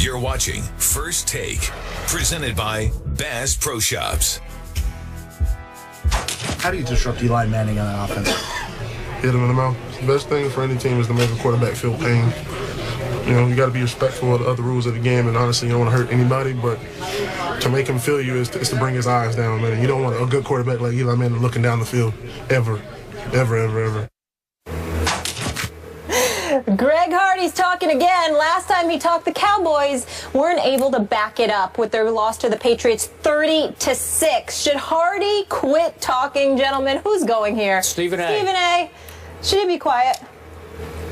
You're watching First Take, presented by Bass Pro Shops. How do you disrupt Eli Manning on offense? Hit him in the mouth. The best thing for any team is to make a quarterback feel pain. You know, you got to be respectful of the other rules of the game, and honestly, you don't want to hurt anybody, but to make him feel you is to bring his eyes down, man. You don't want a good quarterback like Eli Manning looking down the field, ever. Ever, ever, ever. Greg Hardy's talking again. Last time he talked, the Cowboys weren't able to back it up with their loss to the Patriots 30-6. Should Hardy quit talking, gentlemen? Who's going here? Stephen A. Stephen A. Should he be quiet?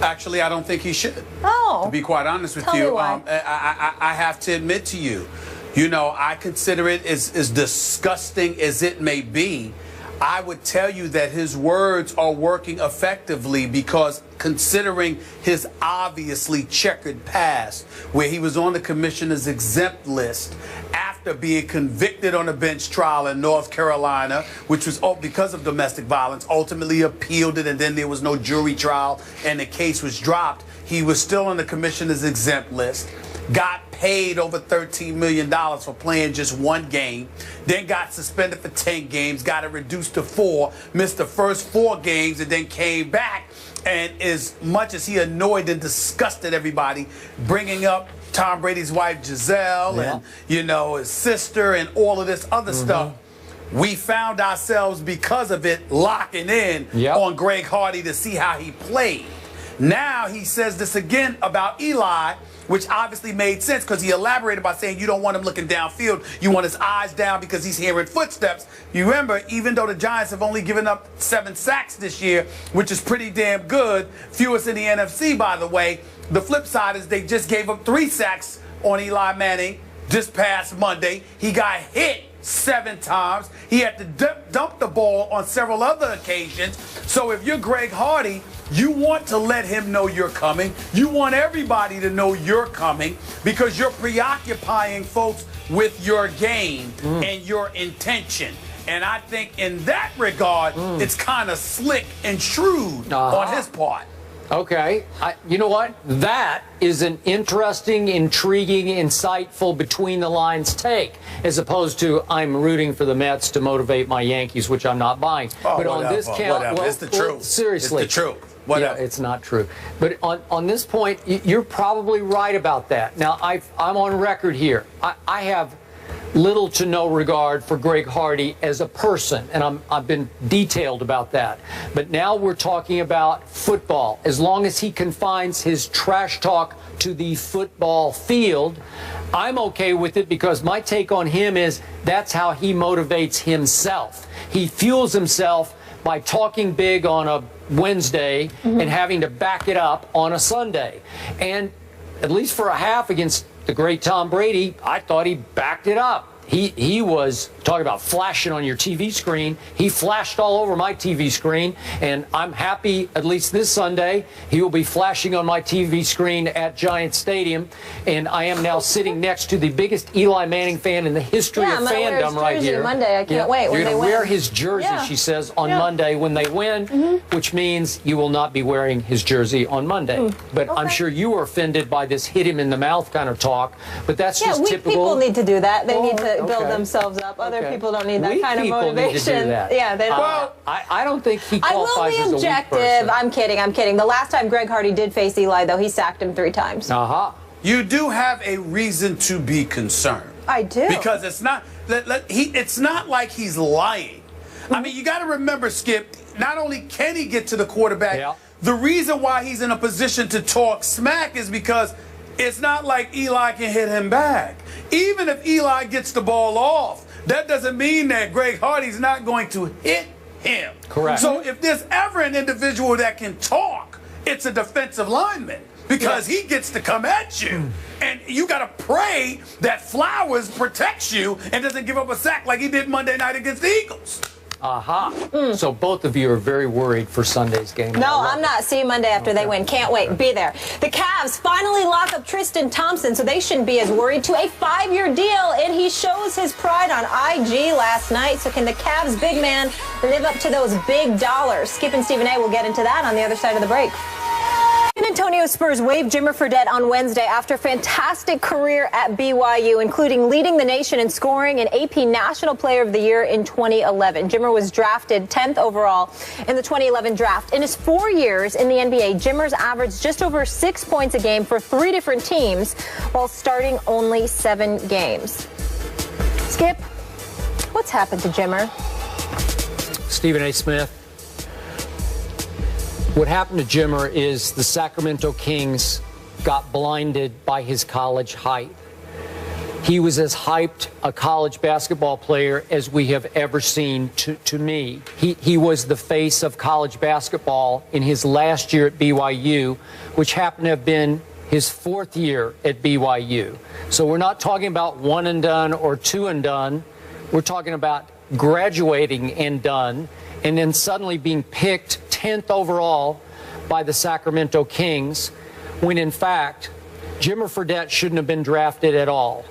Actually, I don't think he should. Oh. To be quite honest with Tell you, me why. I have to admit to you, you know, I consider it as disgusting as it may be. I would tell you that his words are working effectively because considering his obviously checkered past, where he was on the commissioner's exempt list after being convicted on a bench trial in North Carolina, which was because of domestic violence, ultimately appealed it, and then there was no jury trial and the case was dropped. He was still on the commissioner's exempt list. Got paid over $13 million for playing just one game, then got suspended for 10 games, got it reduced to 4, missed the first 4 games, and then came back. And as much as he annoyed and disgusted everybody, bringing up Tom Brady's wife Giselle and, you know, his sister and all of this other stuff, we found ourselves, because of it, locking in on Greg Hardy to see how he played. Now he says this again about Eli, which obviously made sense because he elaborated by saying you don't want him looking downfield. You want his eyes down because he's hearing footsteps. You remember, even though the Giants have only given up 7 sacks this year, which is pretty damn good, fewest in the NFC, by the way, the flip side is they just gave up 3 sacks on Eli Manning this past Monday. He got hit 7 times. He had to dump the ball on several other occasions. So if you're Greg Hardy, you want to let him know you're coming. You want everybody to know you're coming because you're preoccupying folks with your game and your intention. And I think in that regard, it's kind of slick and shrewd on his part. Okay. You know what? That is an interesting, intriguing, insightful between-the-lines take, as opposed to I'm rooting for the Mets to motivate my Yankees, which I'm not buying. Oh, but on this count, well, it's the truth. Seriously. It's the truth. Whatever. Yeah, it's not true. But on this point, you're probably right about that. Now, I'm on record here. I have little to no regard for Greg Hardy as a person, and I've been detailed about that. But now we're talking about football. As long as he confines his trash talk to the football field, I'm okay with it because my take on him is that's how he motivates himself. He fuels himself by talking big on a Wednesday and having to back it up on a Sunday. And at least for a half against the great Tom Brady, I thought he backed it up. He was talking about flashing on your TV screen. He flashed all over my TV screen, and I'm happy, at least this Sunday, he will be flashing on my TV screen at Giant Stadium, and I am now sitting next to the biggest Eli Manning fan in the history of fandom right here. Monday. I can't wait when You're they going to win. wear his jersey, she says, on Monday when they win, which means you will not be wearing his jersey on Monday. But I'm sure you are offended by this hit him in the mouth kind of talk, but that's just weak typical. people need to do that. They need to build themselves up. Other people don't need that Weak kind of people motivation. Need to do that. Yeah, they don't. Well, I don't think he I qualifies will as be a objective. weak person. I'm kidding. The last time Greg Hardy did face Eli, though, he sacked him 3 times. You do have a reason to be concerned. I do. Because it's not it's not like he's lying. I mean, you got to remember, Skip, not only can he get to the quarterback, the reason why he's in a position to talk smack is because it's not like Eli can hit him back. Even if Eli gets the ball off, that doesn't mean that Greg Hardy's not going to hit him. Correct. So if there's ever an individual that can talk, it's a defensive lineman because he gets to come at you. And you got to pray that Flowers protects you and doesn't give up a sack like he did Monday night against the Eagles. So both of you are very worried for Sunday's game. No, I'm not. See you Monday after they win. Can't wait. Be there. The Cavs finally lock up Tristan Thompson, so they shouldn't be as worried, to a 5-year deal, and he shows his pride on IG last night. So can the Cavs big man live up to those big dollars? Skip and Stephen A. will get into that on the other side of the break. San Antonio Spurs waived Jimmer Fredette on Wednesday after a fantastic career at BYU, including leading the nation in scoring and AP National Player of the Year in 2011. Jimmer was drafted 10th overall in the 2011 draft. In his 4 years in the NBA, Jimmer's averaged just over 6 points a game for 3 different teams while starting only 7 games. Skip, what's happened to Jimmer? Stephen A. Smith. What happened to Jimmer is the Sacramento Kings got blinded by his college height. He was as hyped a college basketball player as we have ever seen to me. He was the face of college basketball in his last year at BYU, which happened to have been his 4th year at BYU. So we're not talking about one and done or two and done. We're talking about graduating and done, and then suddenly being picked 10th overall by the Sacramento Kings, when in fact, Jimmer Fredette shouldn't have been drafted at all.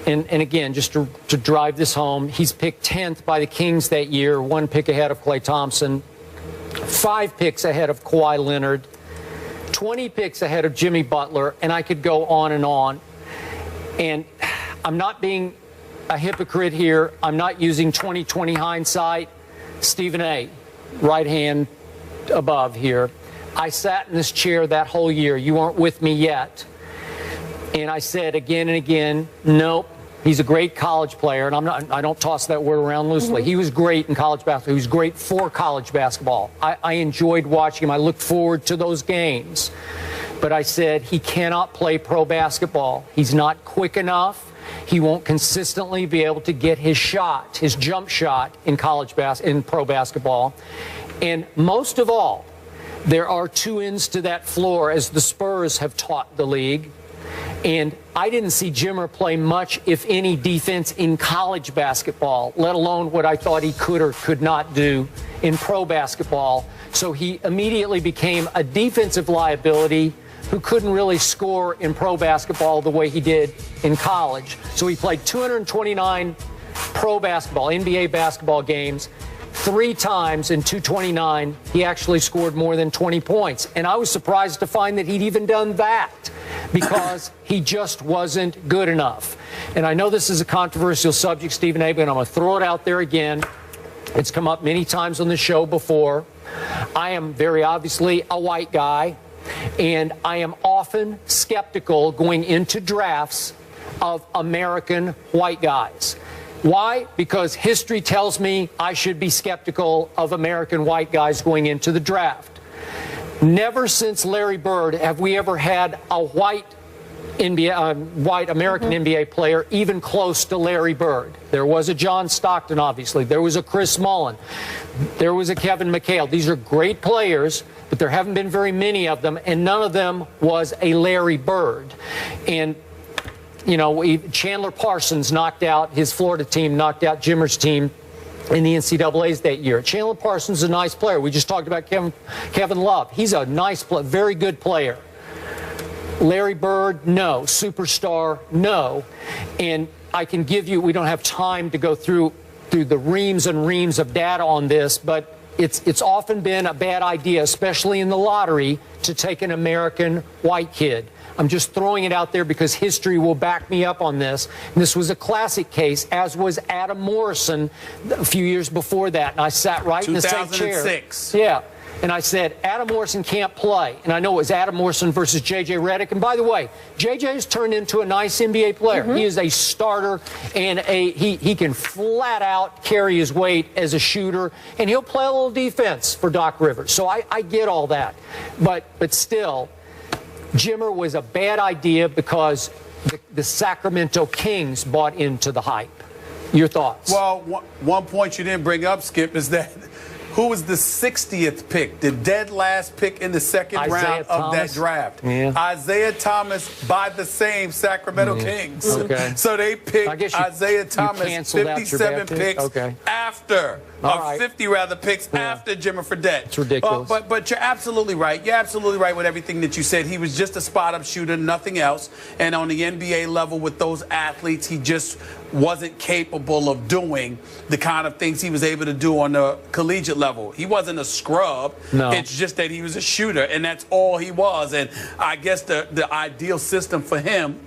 And again, just to drive this home, he's picked 10th by the Kings that year, 1 pick ahead of Klay Thompson, 5 picks ahead of Kawhi Leonard, 20 picks ahead of Jimmy Butler, and I could go on and on. And I'm not being a hypocrite here. I'm not using 20/20 hindsight. Stephen A., right hand above here. I sat in this chair that whole year. You weren't with me yet. And I said again and again, nope, he's a great college player. And I don't toss that word around loosely. He was great in college basketball. He was great for college basketball. I enjoyed watching him. I looked forward to those games. But I said he cannot play pro basketball. He's not quick enough. He won't consistently be able to get his shot, his jump shot in pro basketball. And most of all, there are 2 ends to that floor, as the Spurs have taught the league. And I didn't see Jimmer play much, if any, defense in college basketball, let alone what I thought he could or could not do in pro basketball. So he immediately became a defensive liability who couldn't really score in pro basketball the way he did in college. So he played 229 pro basketball, NBA basketball games. 3 times in 229, he actually scored more than 20 points. And I was surprised to find that he'd even done that, because he just wasn't good enough. And I know this is a controversial subject, Stephen A., but I'm going to throw it out there again. It's come up many times on the show before. I am very obviously a white guy, and I am often skeptical going into drafts of American white guys. Why? Because history tells me I should be skeptical of American white guys going into the draft. Never since Larry Bird have we ever had a white American NBA player even close to Larry Bird. There was a John Stockton, obviously. There was a Chris Mullin. There was a Kevin McHale. These are great players, but there haven't been very many of them, and none of them was a Larry Bird. And you know, Chandler Parsons knocked out, his Florida team knocked out Jimmer's team in the NCAAs that year. Chandler Parsons is a nice player. We just talked about Kevin Love. He's a nice, very good player. Larry Bird, no. Superstar, no. And I can give you, we don't have time to go through the reams and reams of data on this, but it's often been a bad idea, especially in the lottery, to take an American white kid. I'm just throwing it out there because history will back me up on this. And this was a classic case, as was Adam Morrison a few years before that. And I sat right in the same chair. 2006. Yeah. And I said, Adam Morrison can't play. And I know it was Adam Morrison versus J.J. Redick. And by the way, J.J. has turned into a nice NBA player. He is a starter, and he can flat out carry his weight as a shooter, and he'll play a little defense for Doc Rivers. So I get all that. But still, Jimmer was a bad idea because the Sacramento Kings bought into the hype. Your thoughts? Well, one point you didn't bring up, Skip, is that who was the 60th pick, the dead last pick in the second round of that draft? Yeah. Isaiah Thomas by the same Sacramento Kings. Okay. So they picked Isaiah Thomas 57 picks after, 50 rather picks after Jimmer Fredette. It's ridiculous. But you're absolutely right. You're absolutely right with everything that you said. He was just a spot-up shooter, nothing else. And on the NBA level with those athletes, he just wasn't capable of doing the kind of things he was able to do on the collegiate level. level. He wasn't a scrub. No. It's just that he was a shooter, and that's all he was. And I guess the ideal system for him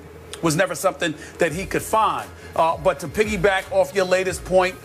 was never something that he could find. But to piggyback off your latest point,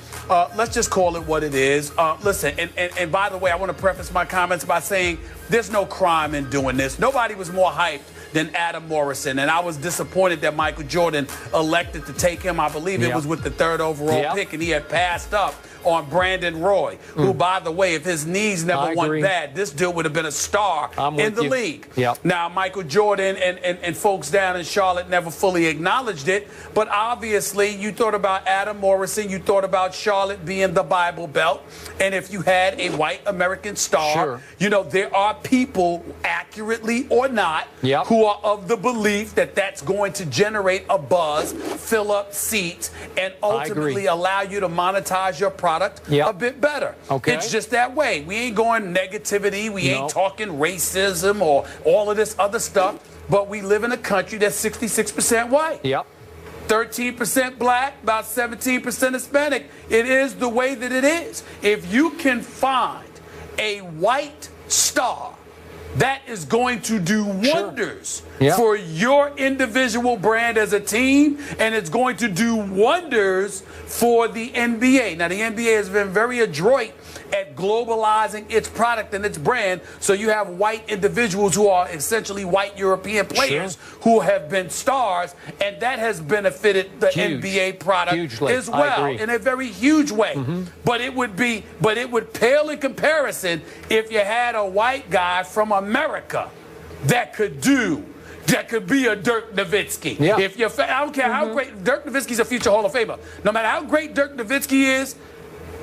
let's just call it what it is. Listen, and by the way, I want to preface my comments by saying there's no crime in doing this. Nobody was more hyped than Adam Morrison, and I was disappointed that Michael Jordan elected to take him. I believe it was with the 3rd overall pick, and he had passed up on Brandon Roy, who, by the way, if his knees never went bad, this dude would have been a star in the league. Now, Michael Jordan and folks down in Charlotte never fully acknowledged it, but obviously you thought about Adam Morrison, you thought about Charlotte being the Bible Belt, and if you had a white American star, you know, there are people, accurately or not, who are of the belief that that's going to generate a buzz, fill up seats, and ultimately allow you to monetize your product a bit better. It's just that way. We ain't going negativity. We ain't talking racism or all of this other stuff. But we live in a country that's 66% white. 13% black, about 17% Hispanic. It is the way that it is. If you can find a white star that is going to do wonders for your individual brand as a team, and it's going to do wonders for the NBA. Now, the NBA has been very adroit at globalizing its product and its brand, so you have white individuals who are essentially white European players who have been stars, and that has benefited the NBA product as well in a very huge way. But it would pale in comparison if you had a white guy from America that could be a Dirk Nowitzki. If you're, I don't care how great Dirk Nowitzki's a future Hall of Famer. No matter how great Dirk Nowitzki is,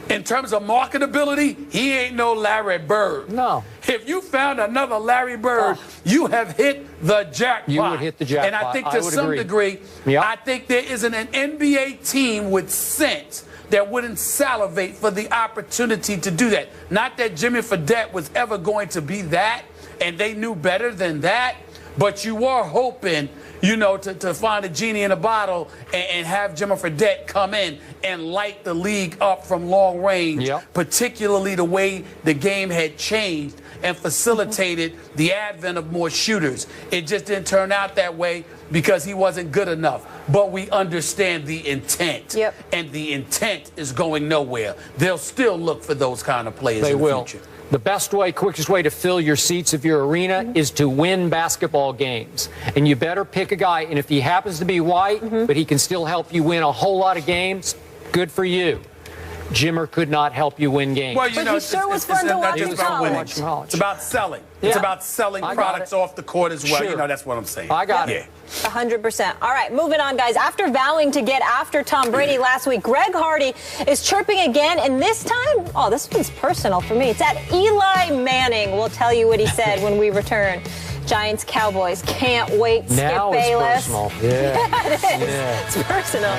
in terms of marketability, he ain't no Larry Bird. No. If you found another Larry Bird, you have hit the jackpot. You would hit the jackpot. And I think to some degree, I think there isn't an NBA team with sense that wouldn't salivate for the opportunity to do that. Not that Jimmy Fredette was ever going to be that, and they knew better than that, but you were hoping, you know, to find a genie in a bottle and have Jimmy Fredette come in and light the league up from long range, particularly the way the game had changed and facilitated the advent of more shooters. It just didn't turn out that way because he wasn't good enough. But we understand the intent, and the intent is going nowhere. They'll still look for those kind of players in the future. The best way, quickest way to fill your seats of your arena is to win basketball games. And you better pick a guy, and if he happens to be white, but he can still help you win a whole lot of games, good for you. Jimmer could not help you win games. Well, you know, it's not just about winning. It's about selling. It's about selling products off the court as well. You know, that's what I'm saying. I got it. 100%. All right, moving on, guys. After vowing to get after Tom Brady last week, Greg Hardy is chirping again, and this time, oh, this one's personal for me. It's at Eli Manning. We'll tell you what he said when we return. Giants, Cowboys. Can't wait. Skip Bayless. Now it's personal. Yeah. It is. It's personal.